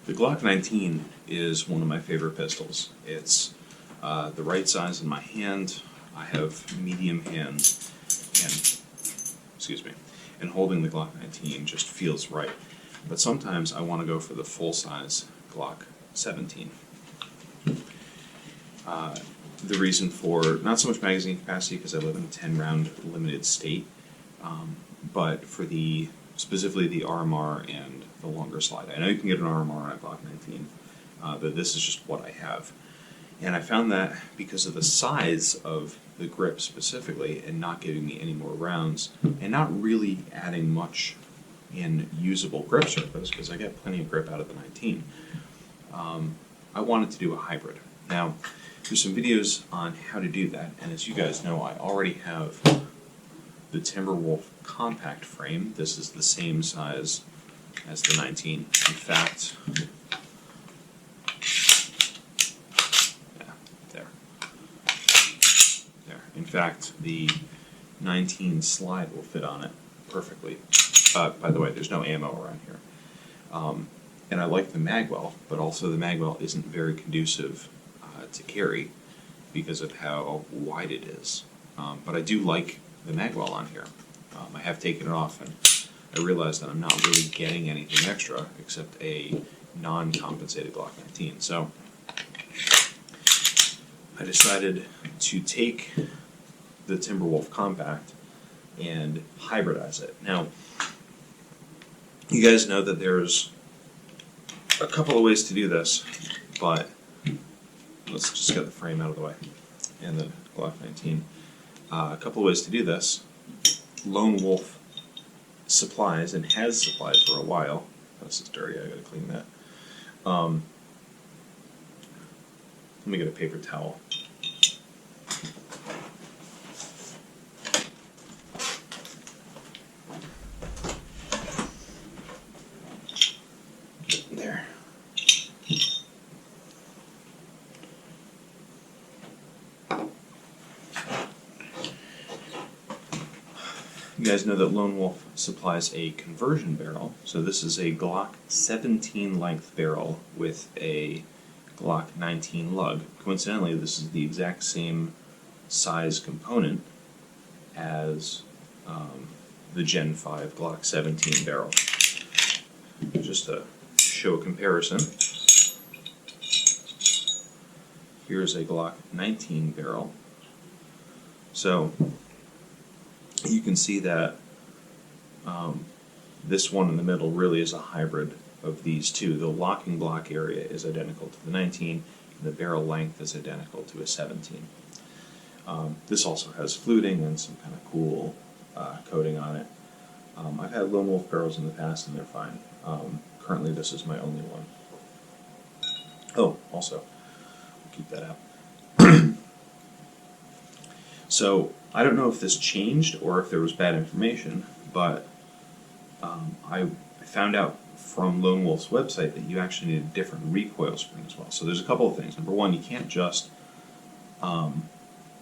The Glock 19 is one of my favorite pistols. It's the right size in my hand. I have medium hands, and holding the Glock 19 just feels right. But sometimes I want to go for the full-size Glock 17. The reason for not so much magazine capacity, because I live in a 10-round limited state, but for specifically the RMR and the longer slide. I know you can get an RMR on a Glock 19, but this is just what I have. And I found that because of the size of the grip specifically, and not giving me any more rounds, and not really adding much in usable grip surface, because I get plenty of grip out of the 19, I wanted to do a hybrid. Now, there's some videos on how to do that, and as you guys know, I already have the Timberwolf compact frame. This is the same size as the 19. In fact, there. In fact, the 19 slide will fit on it perfectly. By the way, there's no ammo around here. And I like the magwell, but also the magwell isn't very conducive to carry because of how wide it is. But I do like the magwell on here. I have taken it off, and I realized that I'm not really getting anything extra except a non-compensated Glock 19. So I decided to take the Timberwolf compact and hybridize it. Now, you guys know that there's a couple of ways to do this, but let's just get the frame out of the way and the Glock 19. A couple of ways to do this. Lone Wolf supplies, and has supplied for a while. This is dirty, I gotta clean that. Let me get a paper towel. There. You guys know that Lone Wolf supplies a conversion barrel. So this is a Glock 17 length barrel with a Glock 19 lug. Coincidentally, this is the exact same size component as the Gen 5 Glock 17 barrel. Just to show a comparison, here's a Glock 19 barrel. So you can see that this one in the middle really is a hybrid of these two. The locking block area is identical to the 19, and the barrel length is identical to a 17. This also has fluting and some kind of cool coating on it. I've had Lone Wolf barrels in the past, and they're fine. Currently, this is my only one. Oh, also, we'll keep that out. So, I don't know if this changed or if there was bad information, but I found out from Lone Wolf's website that you actually need a different recoil spring as well. So there's a couple of things. Number one, you can't just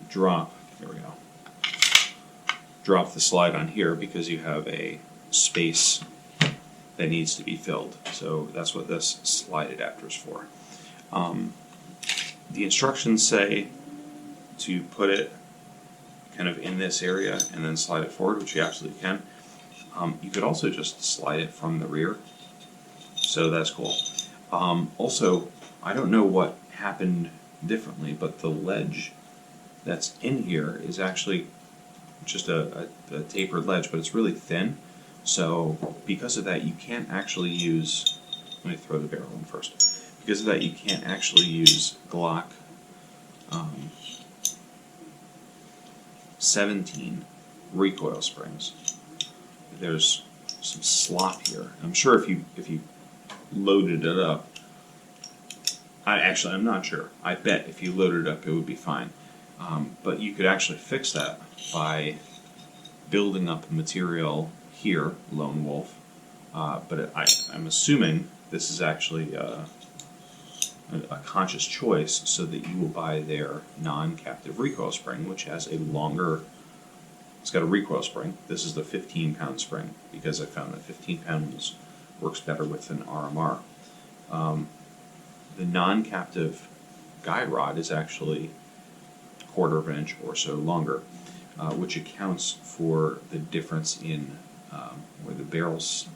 drop the slide on here because you have a space that needs to be filled. So that's what this slide adapter is for. The instructions say to put it kind of in this area and then slide it forward, which you absolutely can. You could also just slide it from the rear, so that's cool. Also, I don't know what happened differently, but the ledge that's in here is actually just a tapered ledge, but it's really thin. So because of that, you can't actually use, let me throw the barrel in first. Because of that, you can't actually use Glock 17 recoil springs. There's some slop here. I'm sure if you loaded it up, I'm not sure. I bet if you loaded it up, it would be fine. But you could actually fix that by building up material here, Lone Wolf. But I'm assuming this is actually a conscious choice so that you will buy their non-captive recoil spring, which has a longer, it's got a recoil spring. This is the 15-pound spring because I found that 15 pounds works better with an RMR. The non-captive guide rod is actually a quarter of an inch or so longer, which accounts for the difference in where the barrel's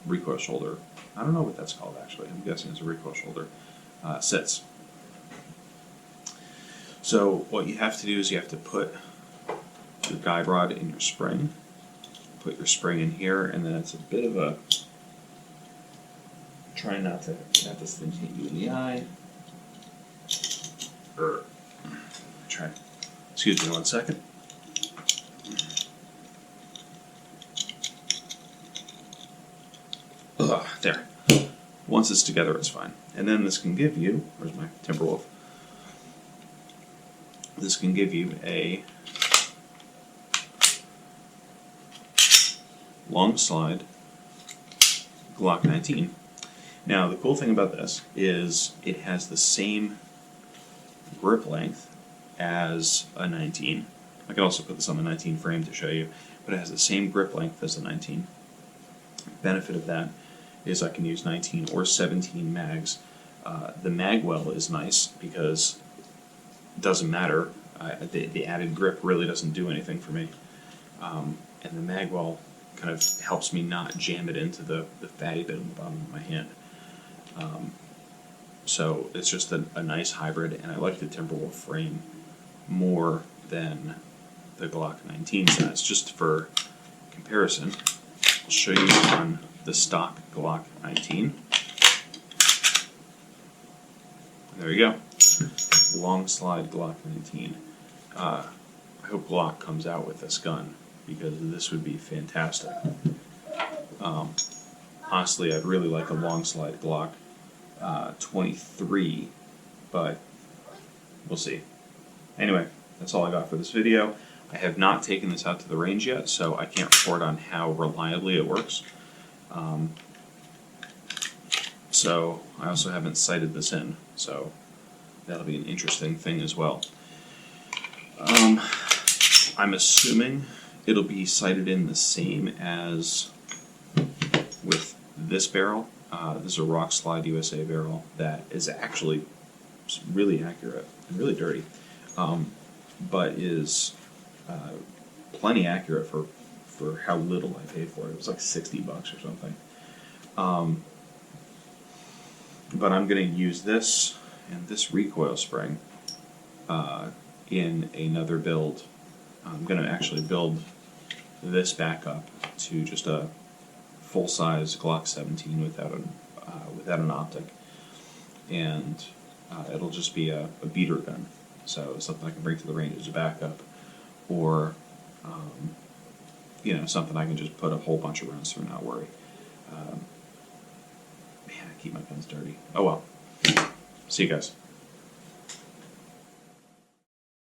recoil shoulder, I don't know what that's called actually, I'm guessing it's a recoil shoulder, sits. So what you have to do is you have to put your guide rod in your spring, put your spring in here, and then it's a bit of a, try not to have this thing hit you in the eye. Try, excuse me 1 second. There. Once it's together, it's fine. And then this can give you, where's my Timberwolf? This can give you a long slide Glock 19. Now, the cool thing about this is it has the same grip length as a 19. I could also put this on the 19 frame to show you, but it has the same grip length as a 19. The benefit of that is I can use 19 or 17 mags. The mag well is nice because it doesn't matter. The added grip really doesn't do anything for me. And the mag well kind of helps me not jam it into the fatty bit on the bottom of my hand. So it's just a nice hybrid, and I like the Timberwolf frame more than the Glock 19 size. Just for comparison, I'll show you on the stock Glock 19. There you go. Long slide Glock 19. I hope Glock comes out with this gun, because this would be fantastic. Honestly, I'd really like a long slide Glock 23, but we'll see. Anyway, that's all I got for this video. I have not taken this out to the range yet, so I can't report on how reliably it works. So I also haven't sighted this in, so that'll be an interesting thing as well. I'm assuming it'll be sighted in the same as with this barrel. This is a Rock Slide USA barrel that is actually really accurate and really dirty, but is plenty accurate for how little I paid for it. It was like $60 or something. But I'm going to use this and this recoil spring in another build. I'm going to actually build this back up to just a full-size Glock 17 without an optic, and it'll just be a beater gun. So something I can bring to the range as a backup, or something I can just put a whole bunch of rounds through and not worry. Man, I keep my guns dirty. Oh well. See you guys.